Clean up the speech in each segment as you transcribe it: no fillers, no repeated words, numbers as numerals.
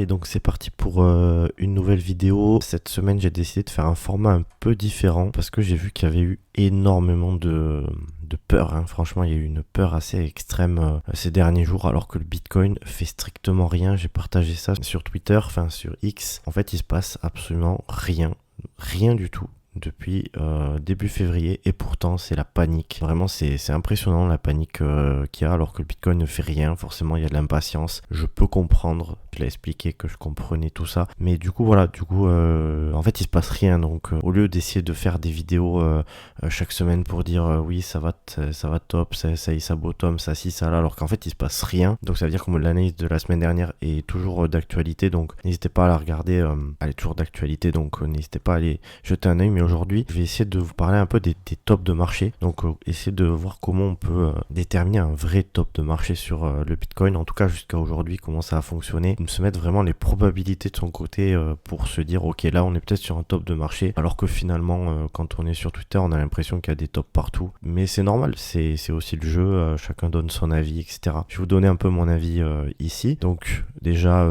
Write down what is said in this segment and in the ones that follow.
Allez, donc c'est parti pour une nouvelle vidéo. Cette semaine, j'ai décidé de faire un format un peu différent parce que j'ai vu qu'il y avait eu énormément de peur. Franchement, il y a eu une peur assez extrême ces derniers jours alors que le Bitcoin fait strictement rien. J'ai partagé ça sur Twitter, enfin sur X. En fait, il se passe absolument rien du tout depuis début février et pourtant c'est la panique. Vraiment c'est impressionnant la panique qu'il y a alors que le Bitcoin ne fait rien. Forcément il y a de l'impatience. Je peux comprendre, je l'ai expliqué que je comprenais tout ça. Mais du coup voilà, en fait il se passe rien. Donc au lieu d'essayer de faire des vidéos chaque semaine pour dire oui ça va top, ça y ça bottom, ça ci, ça là, alors qu'en fait il se passe rien. Donc ça veut dire que l'analyse de la semaine dernière est toujours d'actualité. Donc n'hésitez pas à la regarder, elle est toujours d'actualité. Donc n'hésitez pas à aller jeter un œil. Mais aujourd'hui, je vais essayer de vous parler un peu des tops de marché. Donc, essayer de voir comment on peut déterminer un vrai top de marché sur le Bitcoin. En tout cas, jusqu'à aujourd'hui, comment ça a fonctionné. Se mettre vraiment les probabilités de son côté pour se dire, ok, là, on est peut-être sur un top de marché. Alors que finalement, quand on est sur Twitter, on a l'impression qu'il y a des tops partout. Mais c'est normal, c'est aussi le jeu. Chacun donne son avis, etc. Je vais vous donner un peu mon avis ici. Donc, déjà...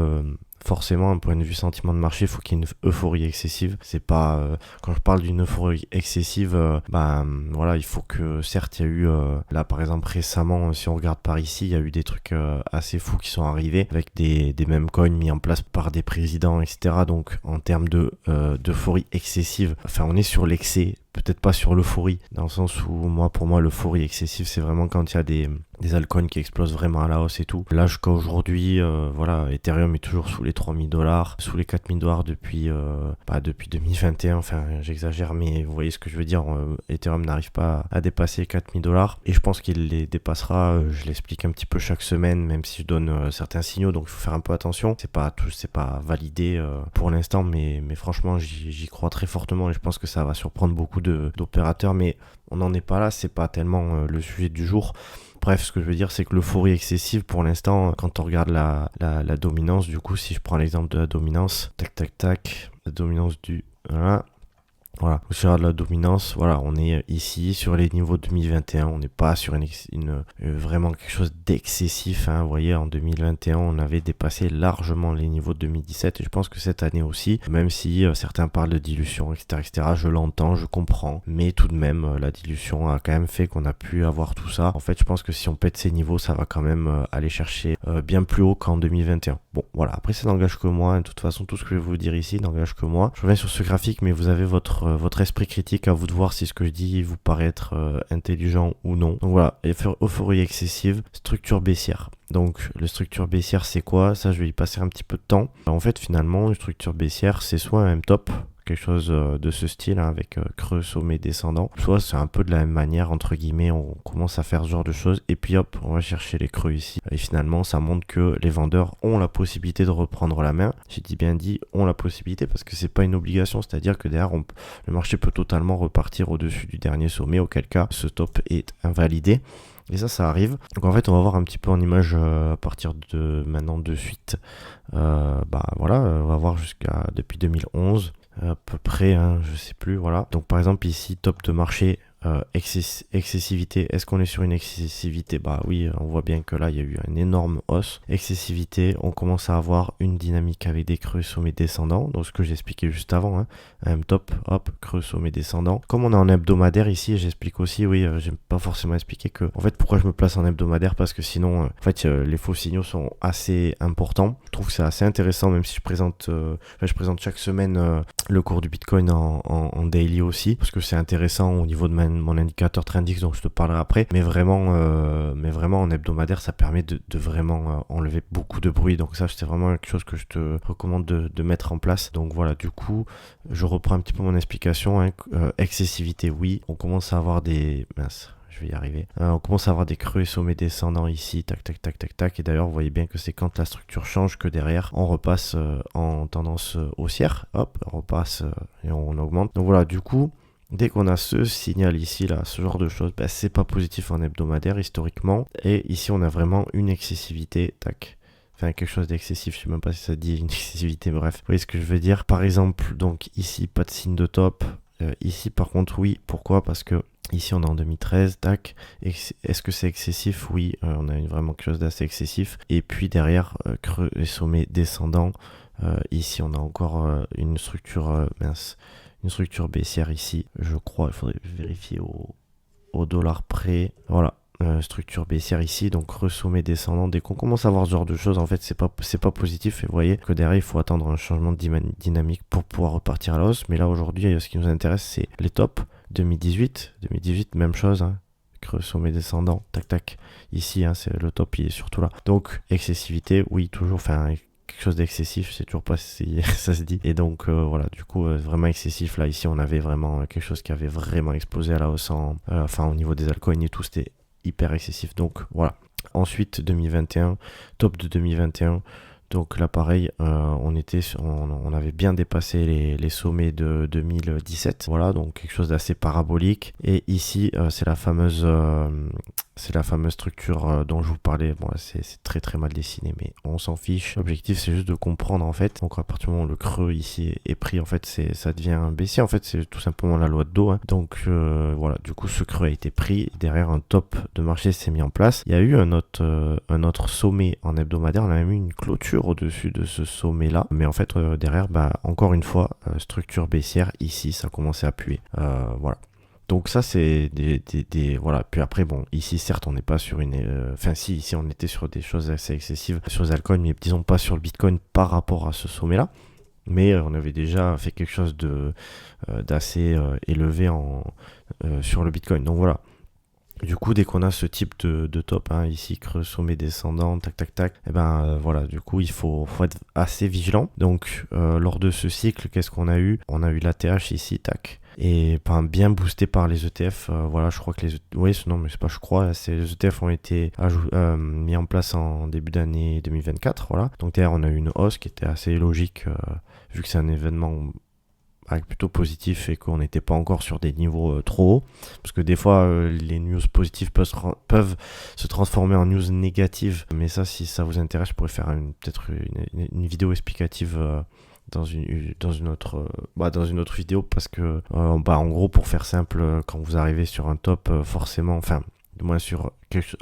forcément, un point de vue sentiment de marché, il faut qu'il y ait une euphorie excessive. C'est pas quand je parle d'une euphorie excessive, voilà, il faut que certes, il y a eu là par exemple récemment, si on regarde par ici, il y a eu des trucs assez fous qui sont arrivés avec des mêmes coins mis en place par des présidents, etc. Donc en termes d'euphorie excessive, enfin on est sur l'excès. Peut-être pas sur l'euphorie, dans le sens où pour moi l'euphorie excessive c'est vraiment quand il y a des altcoins qui explosent vraiment à la hausse et tout. Là jusqu'à aujourd'hui, voilà, Ethereum est toujours sous les $3000, sous les $4000 depuis 2021, enfin j'exagère mais vous voyez ce que je veux dire, Ethereum n'arrive pas à dépasser les $4000 et je pense qu'il les dépassera, je l'explique un petit peu chaque semaine même si je donne certains signaux, donc il faut faire un peu attention, c'est pas validé pour l'instant mais franchement j'y crois très fortement et je pense que ça va surprendre beaucoup d'opérateurs, mais on n'en est pas là, c'est pas tellement le sujet du jour. Bref, ce que je veux dire, c'est que l'euphorie excessive, pour l'instant, quand on regarde la dominance, du coup, si je prends l'exemple de la dominance, la dominance voilà, sur la dominance, voilà, on est ici sur les niveaux de 2021, on n'est pas sur vraiment quelque chose d'excessif, vous voyez, en 2021, on avait dépassé largement les niveaux de 2017, et je pense que cette année aussi, même si certains parlent de dilution, etc., je l'entends, je comprends, mais tout de même, la dilution a quand même fait qu'on a pu avoir tout ça. En fait, je pense que si on pète ces niveaux, ça va quand même aller chercher bien plus haut qu'en 2021. Bon, voilà, après ça n'engage que moi, de toute façon, tout ce que je vais vous dire ici n'engage que moi. Je reviens sur ce graphique, mais vous avez votre esprit critique, à vous de voir si ce que je dis vous paraît être intelligent ou non. Donc voilà, euphorie excessive, structure baissière. Donc le structure baissière c'est quoi? Ça je vais y passer un petit peu de temps. En fait finalement une structure baissière c'est soit un M-top, quelque chose de ce style avec creux, sommet, descendant, soit c'est un peu de la même manière entre guillemets, on commence à faire ce genre de choses et puis hop on va chercher les creux ici et finalement ça montre que les vendeurs ont la possibilité de reprendre la main. J'ai bien dit ont la possibilité parce que c'est pas une obligation, c'est à dire que derrière le marché peut totalement repartir au-dessus du dernier sommet, auquel cas ce top est invalidé. Et ça arrive. Donc en fait, on va voir un petit peu en image à partir de maintenant de suite. Voilà, on va voir depuis 2011 à peu près, je sais plus, voilà. Donc par exemple ici, top de marché, excessivité. Est-ce qu'on est sur une excessivité? Bah oui, on voit bien que là il y a eu une énorme hausse. Excessivité, on commence à avoir une dynamique avec des creux, sommets, descendants. Donc ce que j'expliquais juste avant, un top, hop, creux, sommet, descendant. Comme on est en hebdomadaire ici, j'explique aussi, oui, j'aime pas forcément expliquer que, en fait, pourquoi je me place en hebdomadaire, parce que sinon, en fait, les faux signaux sont assez importants. Je trouve que c'est assez intéressant, même si je présente chaque semaine le cours du Bitcoin en daily aussi, parce que c'est intéressant au niveau de mon indicateur Trendix dont je te parlerai après, mais vraiment en hebdomadaire ça permet de vraiment enlever beaucoup de bruit, donc ça c'est vraiment quelque chose que je te recommande de mettre en place. Donc voilà, du coup je reprends un petit peu mon explication, excessivité, oui, on commence à avoir je vais y arriver. On commence à avoir des creux et sommets descendants ici, tac. Et d'ailleurs, vous voyez bien que c'est quand la structure change que derrière, on repasse en tendance haussière. Hop, on repasse et on augmente. Donc voilà, du coup, dès qu'on a ce signal ici, là, ce genre de choses, c'est pas positif en hebdomadaire historiquement. Et ici, on a vraiment une excessivité, tac. Enfin, quelque chose d'excessif, je sais même pas si ça dit une excessivité, bref. Vous voyez ce que je veux dire? Par exemple, donc ici, pas de signe de top. Ici, par contre, oui. Pourquoi? Parce que ici, on est en 2013, tac. Est-ce que c'est excessif? Oui, on a vraiment quelque chose d'assez excessif. Et puis derrière, creux et sommet descendant. Ici on a encore une structure une structure baissière ici, je crois, il faudrait vérifier au dollar près. Voilà, structure baissière ici, donc sommet descendant. Dès qu'on commence à voir ce genre de choses, en fait, c'est pas positif. Et vous voyez que derrière, il faut attendre un changement de dynamique pour pouvoir repartir à la hausse. Mais là, aujourd'hui, ce qui nous intéresse, c'est les tops 2018. 2018, même chose, hein. Sommet descendant, tac tac. Ici, hein, c'est le top, il est surtout là. Donc, excessivité, oui, toujours, enfin, quelque chose d'excessif, c'est toujours pas si ça se dit. Et donc voilà, du coup vraiment excessif. Là ici on avait vraiment quelque chose qui avait vraiment explosé à la hausse enfin au niveau des altcoins et tout, c'était hyper excessif. Donc voilà. Ensuite 2021, top de 2021. Donc là pareil, on avait bien dépassé les sommets de 2017. Voilà, donc quelque chose d'assez parabolique. Et ici c'est la fameuse structure dont je vous parlais. Bon, c'est très très mal dessiné, mais on s'en fiche. L'objectif c'est juste de comprendre en fait. Donc à partir du moment où le creux ici est pris, en fait ça devient baissier. En fait c'est tout simplement la loi de dos, hein. Donc voilà, du coup ce creux a été pris. Derrière un top de marché s'est mis en place. Il y a eu un autre sommet en hebdomadaire. On a même eu une clôture au-dessus de ce sommet là, mais en fait derrière, encore une fois, structure baissière ici, ça commençait à appuyer. Voilà. Donc ça c'est voilà. Puis après bon, ici certes on n'est pas sur une enfin si, ici on était sur des choses assez excessives sur les altcoins, mais disons pas sur le Bitcoin par rapport à ce sommet là, mais on avait déjà fait quelque chose d'assez élevé sur le Bitcoin. Donc voilà. Du coup, dès qu'on a ce type de top, hein, ici, creux, sommet descendant, tac, tac, tac, et voilà, du coup, il faut être assez vigilant. Donc, lors de ce cycle, qu'est-ce qu'on a eu? On a eu l'ATH ici, tac, et bien boosté par les ETF. Voilà, je crois que non, mais c'est pas je crois, les ETF ont été mis en place en début d'année 2024, voilà. Donc, derrière, on a eu une hausse qui était assez logique, vu que c'est un événement plutôt positif et qu'on n'était pas encore sur des niveaux trop hauts, parce que des fois les news positives peuvent se transformer en news négatives, mais ça, si ça vous intéresse, je pourrais faire peut-être une vidéo explicative dans une autre vidéo, parce que en gros, pour faire simple, quand vous arrivez sur un top, forcément, enfin du moins sur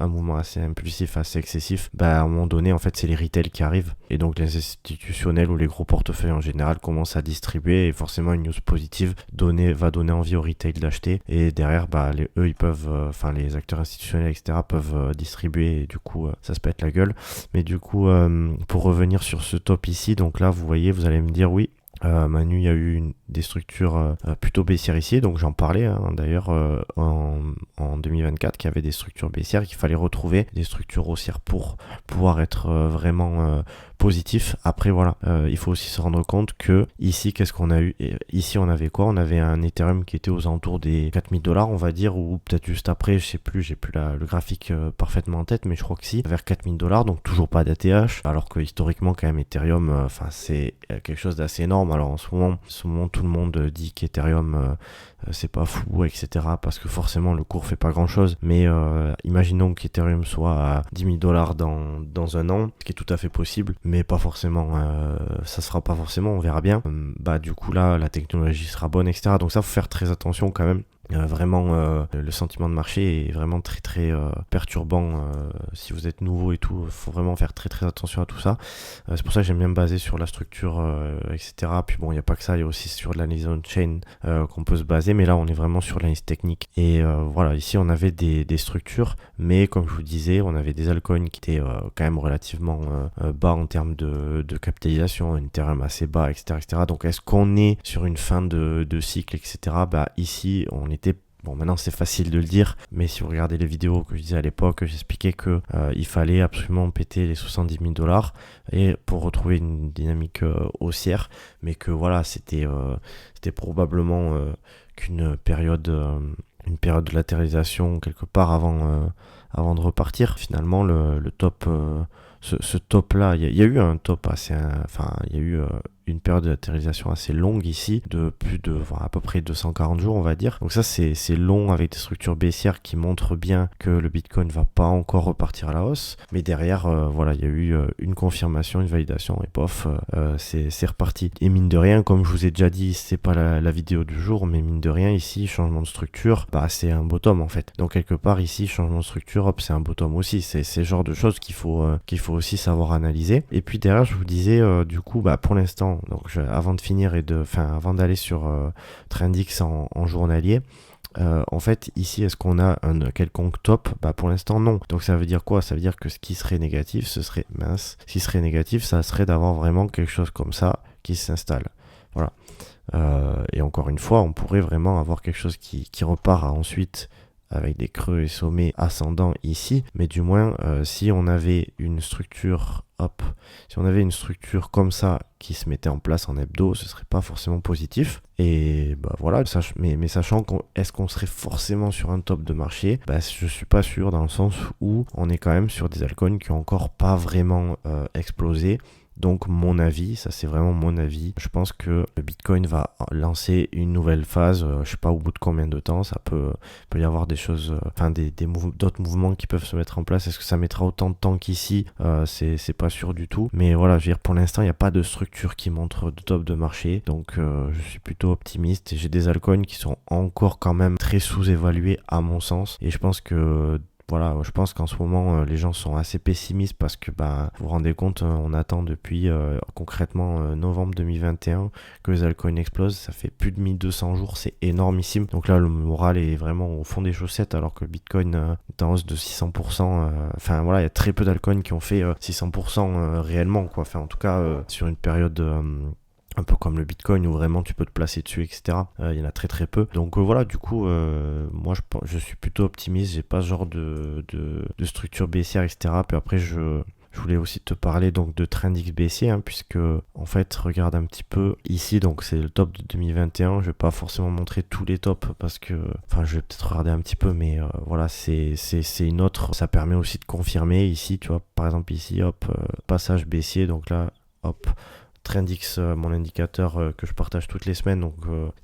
un mouvement assez impulsif, assez excessif, à un moment donné, en fait, c'est les retail qui arrivent. Et donc, les institutionnels ou les gros portefeuilles en général commencent à distribuer. Et forcément, une news positive va donner envie au retail d'acheter. Et derrière, eux, ils peuvent, les acteurs institutionnels, etc., peuvent distribuer. Et du coup, ça se pète la gueule. Mais du coup, pour revenir sur ce top ici, donc là, vous voyez, vous allez me dire, oui, Manu, il y a eu des structures plutôt baissières ici, donc j'en parlais d'ailleurs en 2024 qu'il y avait des structures baissières, qu'il fallait retrouver des structures haussières pour pouvoir être vraiment positif. Après voilà, il faut aussi se rendre compte que ici, qu'est-ce qu'on a eu? Ici on avait quoi? On avait un Ethereum qui était aux alentours des 4000 $, on va dire, ou peut-être juste après, je sais plus, j'ai plus le graphique parfaitement en tête, mais je crois que si, vers 4000 $, donc toujours pas d'ATH, alors que historiquement quand même Ethereum, c'est quelque chose d'assez énorme. Alors en ce moment tout le monde dit qu'Ethereum c'est pas fou, etc., parce que forcément le cours fait pas grand chose, mais imaginons qu'Ethereum soit à 10 000 $ dans un an, ce qui est tout à fait possible, mais pas forcément, ça se fera pas forcément, on verra bien. Du coup là la technologie sera bonne, etc., donc ça faut faire très attention quand même. Vraiment le sentiment de marché est vraiment très très perturbant si vous êtes nouveau et tout, faut vraiment faire très très attention à tout ça. C'est pour ça que j'aime bien me baser sur la structure, etc. Puis bon, il n'y a pas que ça, il y a aussi sur l'analyse on-chain qu'on peut se baser, mais là on est vraiment sur l'analyse technique. Et voilà, ici on avait des structures, mais comme je vous disais, on avait des altcoins qui étaient quand même relativement bas en termes de capitalisation, un Ethereum assez bas, etc., etc. Donc est-ce qu'on est sur une fin de cycle, etc. Ici on était... Bon, maintenant c'est facile de le dire, mais si vous regardez les vidéos que je disais à l'époque, j'expliquais que il fallait absolument péter les 70 000 $ et pour retrouver une dynamique haussière, mais que voilà, c'était probablement qu'une période de latéralisation quelque part avant de repartir. Finalement, le top, ce top là, il y a eu un top assez, il y a eu une période de latéralisation assez longue ici, de plus de à peu près 240 jours on va dire. Donc ça c'est long avec des structures baissières qui montrent bien que le Bitcoin va pas encore repartir à la hausse. Mais derrière, voilà, il y a eu une confirmation, une validation et pof, c'est reparti. Et mine de rien, comme je vous ai déjà dit, c'est pas la vidéo du jour, mais mine de rien ici, changement de structure, bah c'est un bottom en fait. Donc quelque part ici, changement de structure, hop, c'est un bottom aussi. C'est ce genre de choses qu'il faut aussi savoir analyser. Et puis derrière, je vous disais, du coup, bah pour l'instant, donc avant de finir avant d'aller sur Trendix en journalier. En fait, ici, est-ce qu'on a un quelconque top? Bah pour l'instant, non. Donc ça veut dire quoi? Ça veut dire que ce qui serait négatif, ce serait mince. Ce qui serait négatif, ça serait d'avoir vraiment quelque chose comme ça qui s'installe. Voilà. Et encore une fois, on pourrait vraiment avoir quelque chose qui repart ensuite avec des creux et sommets ascendants ici, mais du moins si on avait une structure comme ça qui se mettait en place en hebdo, ce serait pas forcément positif. Et bah voilà, mais sachant est-ce qu'on serait forcément sur un top de marché, bah je suis pas sûr, dans le sens où on est quand même sur des altcoins qui ont encore pas vraiment explosé. Donc mon avis, ça c'est vraiment mon avis, je pense que le Bitcoin va lancer une nouvelle phase, je sais pas au bout de combien de temps, ça peut y avoir des choses, d'autres mouvements qui peuvent se mettre en place. Est-ce que ça mettra autant de temps qu'ici? C'est pas sûr du tout, mais voilà, je veux dire, pour l'instant il n'y a pas de structure qui montre de top de marché, donc je suis plutôt optimiste et j'ai des altcoins qui sont encore quand même très sous-évalués à mon sens, et je pense que voilà, je pense qu'en ce moment, les gens sont assez pessimistes parce que, vous vous rendez compte, on attend depuis concrètement novembre 2021 que les altcoins explosent. Ça fait plus de 1200 jours, c'est énormissime. Donc là, le moral est vraiment au fond des chaussettes alors que le Bitcoin est en hausse de 600%. Enfin voilà, il y a très peu d'altcoins qui ont fait 600% réellement, quoi. Enfin, en tout cas, sur une période un peu comme le Bitcoin où vraiment tu peux te placer dessus, etc. Il y en a très très peu. Donc voilà, du coup, moi je suis plutôt optimiste. J'ai pas ce genre de structure baissière, etc. Puis après, je voulais aussi te parler donc de Trendix baissier, puisque en fait, regarde un petit peu ici, donc c'est le top de 2021. Je vais pas forcément montrer tous les tops parce que, enfin, je vais peut-être regarder un petit peu, mais voilà, c'est une autre. Ça permet aussi de confirmer ici, tu vois, par exemple ici, hop, passage baissier, donc là, hop. Trendix, mon indicateur que je partage toutes les semaines, donc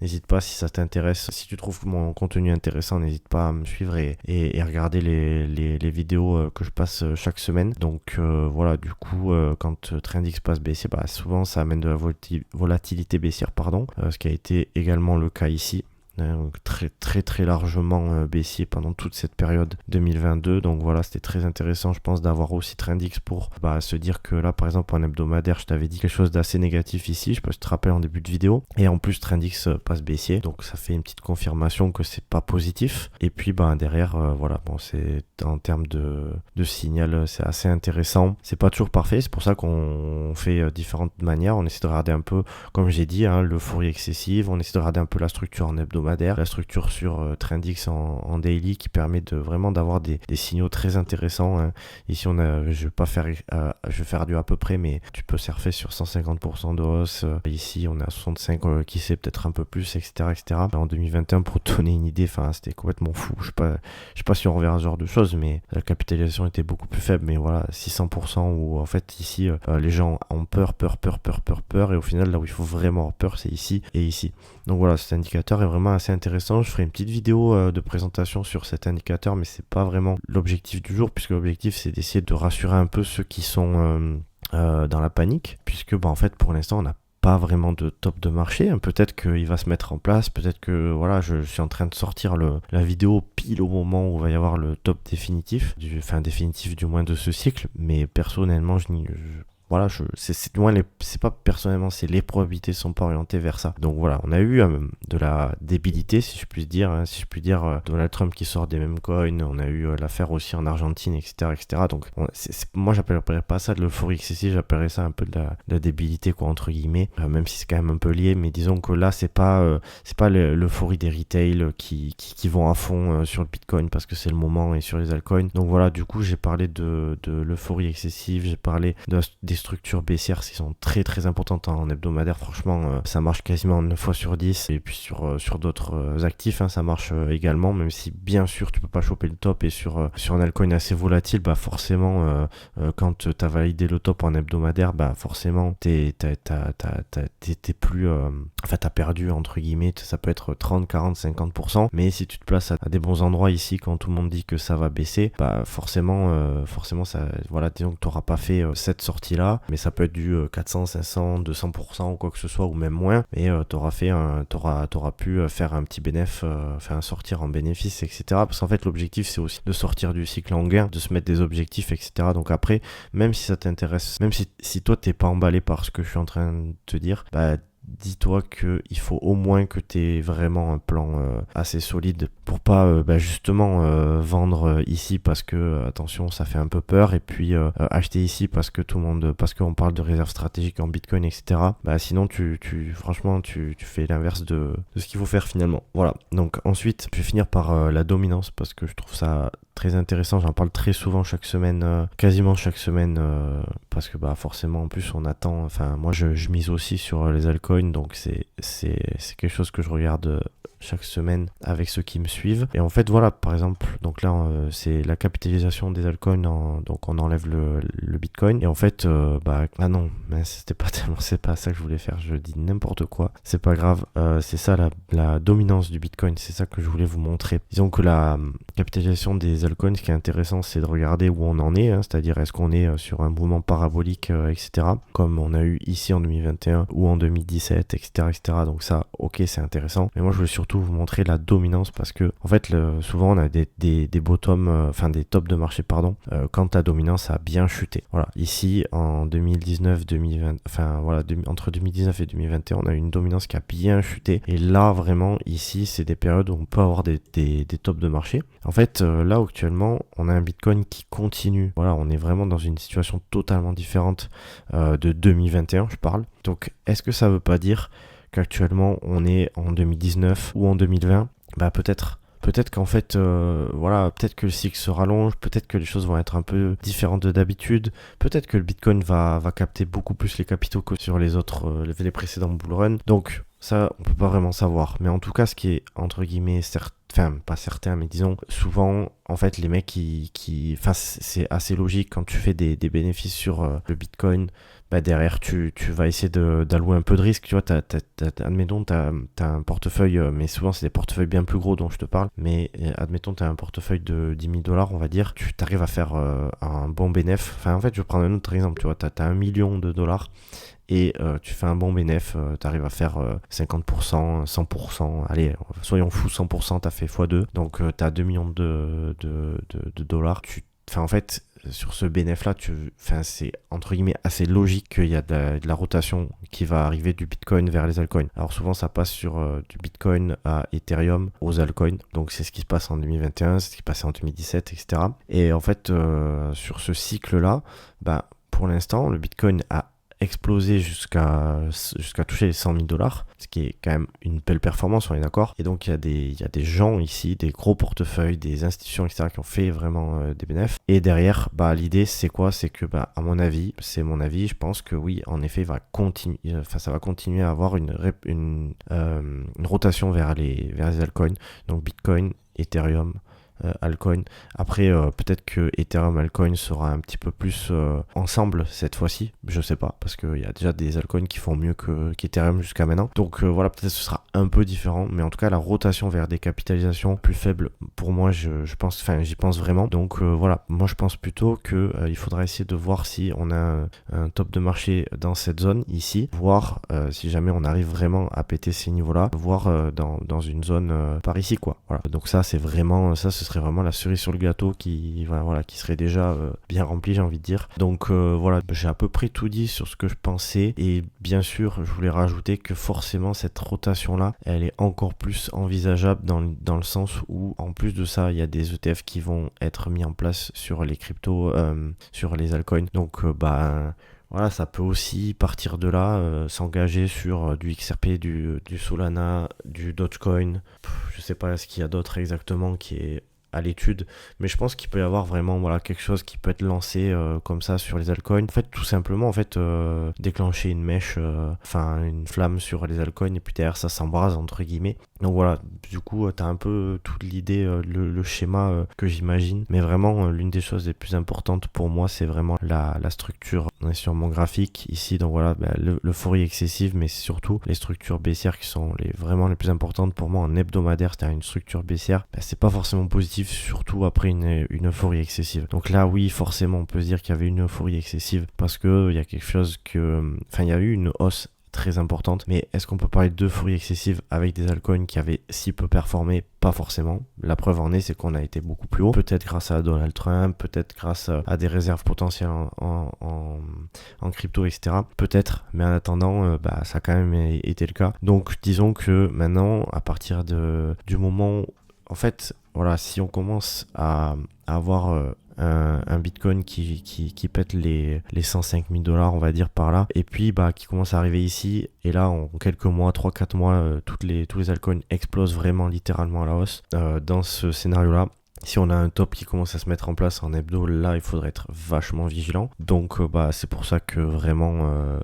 n'hésite pas si ça t'intéresse, si tu trouves mon contenu intéressant, n'hésite pas à me suivre et regarder les vidéos que je passe chaque semaine. Donc voilà, du coup quand Trendix passe baissier, souvent ça amène de la volatilité baissière, ce qui a été également le cas ici. Donc très très très largement baissier pendant toute cette période 2022. Donc voilà, c'était très intéressant, je pense, d'avoir aussi Trendix pour se dire que là, par exemple, en hebdomadaire, je t'avais dit quelque chose d'assez négatif ici, je sais pas si tu te rappelles en début de vidéo, et en plus Trendix passe baissier, donc ça fait une petite confirmation que c'est pas positif. Et puis derrière, voilà, bon, c'est en termes de signal, c'est assez intéressant. C'est pas toujours parfait, c'est pour ça qu'on fait différentes manières. On essaie de regarder un peu, comme j'ai dit, l'euphorie excessive, on essaie de regarder un peu la structure en hebdomadaire, la structure sur Trendix en daily qui permet de vraiment d'avoir des signaux très intéressants. Ici je vais faire du à peu près, mais tu peux surfer sur 150% de hausse. Ici on est à 65, qui sait peut-être un peu plus, etc., etc. En 2021, pour te donner une idée, c'était complètement fou. Je sais pas si on reverra ce genre de choses, mais la capitalisation était beaucoup plus faible, mais voilà, 600%, où en fait ici les gens ont peur, et au final là où il faut vraiment avoir peur, c'est ici et ici. Donc voilà, cet indicateur est vraiment assez intéressant. Je ferai une petite vidéo de présentation sur cet indicateur, mais c'est pas vraiment l'objectif du jour, puisque l'objectif c'est d'essayer de rassurer un peu ceux qui sont dans la panique, puisque en fait pour l'instant on n'a pas vraiment de top de marché. Peut-être qu'il va se mettre en place, peut-être que voilà, je suis en train de sortir la vidéo pile au moment où il va y avoir le top définitif, définitif du moins de ce cycle, mais personnellement voilà, c'est pas personnellement, c'est les probabilités sont pas orientées vers ça. Donc voilà, on a eu de la débilité, si je puis dire, Donald Trump qui sort des mêmes coins, on a eu l'affaire aussi en Argentine, etc., etc. Donc moi j'appellerais pas ça de l'euphorie excessive, j'appellerais ça un peu de la débilité, quoi, entre guillemets, même si c'est quand même un peu lié, mais disons que là c'est pas l'euphorie des retail qui vont à fond sur le Bitcoin parce que c'est le moment, et sur les altcoins. Donc voilà, du coup j'ai parlé de l'euphorie excessive, j'ai parlé des structures baissières qui sont très très importantes en hebdomadaire. Franchement, ça marche quasiment 9 fois sur 10. Et puis sur d'autres actifs, ça marche également, même si bien sûr tu peux pas choper le top. Et sur un altcoin assez volatile, bah forcément, quand tu as validé le top en hebdomadaire, bah forcément t'es plus... Enfin, t'as perdu, entre guillemets, ça peut être 30, 40, 50%. Mais si tu te places à des bons endroits ici, quand tout le monde dit que ça va baisser, bah forcément ça, voilà, disons que t'auras pas fait cette sortie-là, mais ça peut être du 400, 500, 200% ou quoi que ce soit, ou même moins. Mais t'auras pu faire un petit bénéfice, sortir en bénéfice, etc. Parce qu'en fait, l'objectif, c'est aussi de sortir du cycle en gain, de se mettre des objectifs, etc. Donc après, même si ça t'intéresse, même si toi, t'es pas emballé par ce que je suis en train de te dire, bah dis-toi qu'il faut au moins que tu aies vraiment un plan assez solide pour pas justement vendre ici parce que attention ça fait un peu peur, et puis acheter ici parce qu'on parle de réserve stratégique en Bitcoin, etc. Bah sinon franchement tu fais l'inverse de ce qu'il faut faire finalement. Voilà, donc ensuite je vais finir par la dominance parce que je trouve ça très intéressant. J'en parle très souvent chaque semaine, quasiment chaque semaine, parce que bah forcément en plus on attend, enfin moi je mise aussi sur les altcoins, donc c'est quelque chose que je regarde chaque semaine avec ceux qui me suivent. Et en fait voilà, par exemple, donc là c'est la capitalisation des altcoins, donc on enlève le Bitcoin, et en fait ah non, mais c'est pas ça que je voulais faire, je dis n'importe quoi, c'est pas grave, c'est ça la dominance du Bitcoin, c'est ça que je voulais vous montrer. Disons que la capitalisation des altcoins, ce qui est intéressant, c'est de regarder où on en est, c'est-à-dire est-ce qu'on est sur un mouvement parabolique, etc., comme on a eu ici en 2021 ou en 2017, etc., etc. Donc ça, ok, c'est intéressant. Mais moi, je voulais surtout vous montrer la dominance parce que, en fait, souvent, on a des bottoms, des tops de marché, pardon, quand ta dominance a bien chuté. Voilà, ici, en 2019, 2020, entre 2019 et 2021, on a eu une dominance qui a bien chuté. Et là, vraiment, ici, c'est des périodes où on peut avoir des tops de marché. En fait, là, actuellement, on a un Bitcoin qui continue. Voilà, on est vraiment dans une situation totalement différente de 2021, je parle. Donc, est-ce que ça veut pas dire qu'actuellement, on est en 2019 ou en 2020 ? Bah, peut-être qu'en fait, peut-être que le cycle se rallonge, peut-être que les choses vont être un peu différentes de d'habitude, peut-être que le Bitcoin va capter beaucoup plus les capitaux que sur les précédents bull runs. Donc, ça, on peut pas vraiment savoir. Mais en tout cas, ce qui est, entre guillemets, pas certain, mais disons, souvent, en fait, les mecs c'est assez logique quand tu fais des bénéfices sur le Bitcoin. Bah derrière, tu vas essayer d'allouer un peu de risque. Tu vois, admettons, t'as un portefeuille, mais souvent c'est des portefeuilles bien plus gros dont je te parle. Mais admettons, t'as un portefeuille de 10 000 $, on va dire. Tu t'arrives à faire un bon bénéfice. Enfin, en fait, je vais prendre un autre exemple. Tu vois, t'as 1 million de dollars. Et tu fais un bon bénéf, tu arrives à faire 50%, 100%, allez, soyons fous, 100%, tu as fait x2, donc tu as 2 millions de dollars. En fait, sur ce bénéf-là, c'est entre guillemets assez logique qu'il y a de la rotation qui va arriver du Bitcoin vers les altcoins. Alors souvent, ça passe sur du Bitcoin à Ethereum aux altcoins, donc c'est ce qui se passe en 2021, c'est ce qui passait en 2017, etc. Et en fait, sur ce cycle-là, pour l'instant, le Bitcoin a explosé jusqu'à toucher les 100 000 $, ce qui est quand même une belle performance, on est d'accord. Et donc il y a des gens ici, des gros portefeuilles, des institutions, etc., qui ont fait vraiment des bénéfices. Et derrière, l'idée c'est quoi? C'est que à mon avis, je pense que oui, en effet, ça va continuer à avoir une rotation vers les altcoins, donc Bitcoin, Ethereum, altcoin. Après, peut-être que Ethereum altcoin sera un petit peu plus ensemble cette fois-ci. Je sais pas, parce qu'il y a déjà des altcoins qui font mieux qu'Ethereum jusqu'à maintenant. Donc voilà, peut-être ce sera un peu différent. Mais en tout cas, la rotation vers des capitalisations plus faibles, pour moi, j'y pense vraiment. Donc voilà, moi je pense plutôt que il faudra essayer de voir si on a un top de marché dans cette zone ici, voir si jamais on arrive vraiment à péter ces niveaux-là, voir dans une zone par ici, quoi. Voilà. Donc ça, c'est vraiment ça, ce serait vraiment la cerise sur le gâteau qui serait déjà bien remplie, j'ai envie de dire. Donc voilà, j'ai à peu près tout dit sur ce que je pensais, et bien sûr je voulais rajouter que forcément cette rotation là elle est encore plus envisageable dans le sens où en plus de ça il y a des ETF qui vont être mis en place sur les cryptos, sur les altcoins. Donc voilà, ça peut aussi partir de là, s'engager sur du XRP, du Solana, du Dogecoin. Je sais pas ce qu'il y a d'autre exactement qui est à l'étude, mais je pense qu'il peut y avoir vraiment voilà quelque chose qui peut être lancé comme ça sur les altcoins. En fait, tout simplement en fait déclencher une mèche, enfin une flamme sur les altcoins et puis derrière ça s'embrase entre guillemets. Donc voilà, du coup t'as un peu toute l'idée, le schéma que j'imagine, mais vraiment l'une des choses les plus importantes pour moi c'est vraiment la structure. On est sur mon graphique ici, donc voilà l'euphorie excessive, mais c'est surtout les structures baissières qui sont vraiment les plus importantes pour moi en hebdomadaire. C'est-à-dire une structure baissière, c'est pas forcément positif, surtout après une euphorie excessive. Donc là oui, forcément on peut se dire qu'il y avait une euphorie excessive parce que il y a quelque chose il y a eu une hausse très importante, mais est-ce qu'on peut parler d'euphorie excessive avec des altcoins qui avaient si peu performé? Pas forcément. La preuve en est, c'est qu'on a été beaucoup plus haut, peut-être grâce à Donald Trump, peut-être grâce à des réserves potentielles en crypto, etc. Peut-être, mais en attendant, ça a quand même été le cas. Donc disons que maintenant, à partir du moment, en fait, voilà, si on commence à avoir un bitcoin qui pète les 105 000 $, on va dire par là, et puis qui commence à arriver ici, et là en quelques mois, 3-4 mois, tous les altcoins explosent vraiment littéralement à la hausse. Dans ce scénario là, si on a un top qui commence à se mettre en place en hebdo, là il faudrait être vachement vigilant. Donc c'est pour ça que vraiment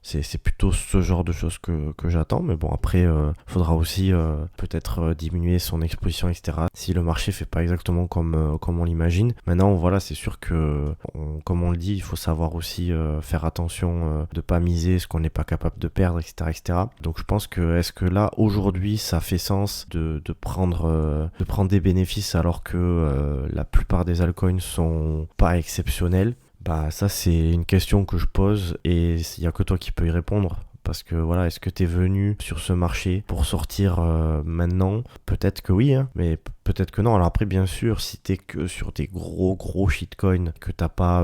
c'est plutôt ce genre de choses que j'attends. Mais bon, après faudra aussi peut-être diminuer son exposition, etc. Si le marché fait pas exactement comme on l'imagine. Maintenant voilà, c'est sûr que comme on le dit, il faut savoir aussi faire attention de pas miser ce qu'on n'est pas capable de perdre, etc. Donc je pense que est-ce que là aujourd'hui ça fait sens de prendre des bénéfices alors que la plupart des altcoins sont pas exceptionnels? Ça c'est une question que je pose et il n'y a que toi qui peux y répondre. Parce que voilà, est-ce que tu es venu sur ce marché pour sortir maintenant? Peut-être que oui, hein, mais peut-être que non. Alors après, bien sûr, si t'es que sur des gros shitcoins, que t'as pas,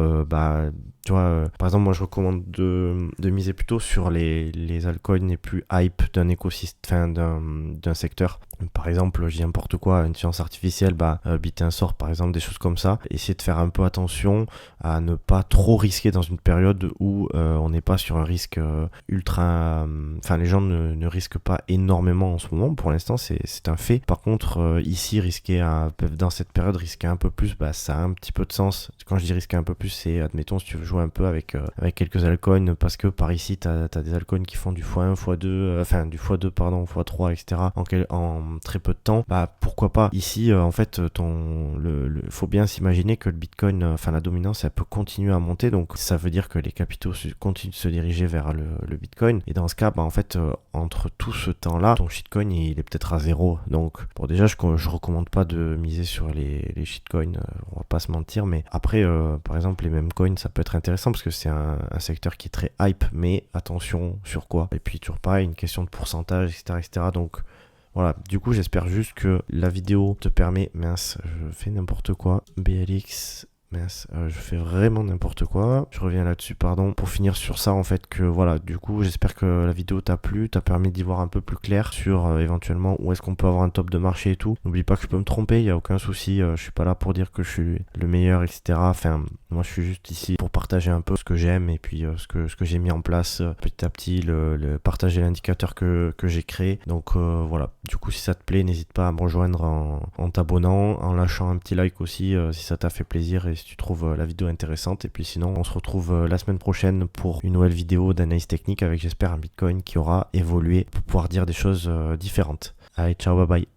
tu vois, par exemple, moi je recommande de miser plutôt sur les altcoins les plus hype d'un écosystème, d'un secteur. Par exemple, je dis n'importe quoi, une science artificielle, Bit1Sort par exemple, des choses comme ça. Essayer de faire un peu attention à ne pas trop risquer dans une période où on n'est pas sur un risque ultra... Enfin, les gens ne risquent pas énormément en ce moment. Pour l'instant, c'est un fait. Par contre, ici, dans cette période, risquer un peu plus, ça a un petit peu de sens. Quand je dis risquer un peu plus, c'est, admettons, si tu veux jouer un peu avec quelques altcoins, parce que par ici, t'as des altcoins qui font du x1, x2, du x2, pardon, x3, etc. en très peu de temps. Pourquoi pas? Ici, en fait, faut bien s'imaginer que le Bitcoin, la dominance, elle peut continuer à monter, donc ça veut dire que les capitaux continuent de se diriger vers le Bitcoin. Et dans ce cas, en fait, entre tout ce temps-là, ton shitcoin, il est peut-être à zéro. Donc, bon, déjà, je recommande pas de miser sur les shitcoins, on va pas se mentir, mais après, par exemple, les mêmes coins, ça peut être intéressant parce que c'est un secteur qui est très hype, mais attention sur quoi. Et puis, toujours pareil, une question de pourcentage, etc. Donc, voilà, du coup, j'espère juste que la vidéo te permet... Mince, je fais n'importe quoi. BLX... Mince, je fais vraiment n'importe quoi. Je reviens là-dessus, pardon. Pour finir sur ça, en fait, que voilà, du coup, j'espère que la vidéo t'a plu, t'a permis d'y voir un peu plus clair sur éventuellement où est-ce qu'on peut avoir un top de marché et tout. N'oublie pas que je peux me tromper, il n'y a aucun souci. Je suis pas là pour dire que je suis le meilleur, etc. Enfin, moi, je suis juste ici pour partager un peu ce que j'aime et puis ce que j'ai mis en place petit à petit, le partager l'indicateur que j'ai créé. Donc voilà, du coup, si ça te plaît, n'hésite pas à me rejoindre en t'abonnant, en lâchant un petit like aussi si ça t'a fait plaisir et si tu trouves la vidéo intéressante. Et puis sinon, on se retrouve la semaine prochaine pour une nouvelle vidéo d'analyse technique avec, j'espère, un Bitcoin qui aura évolué pour pouvoir dire des choses différentes. Allez, ciao, bye bye.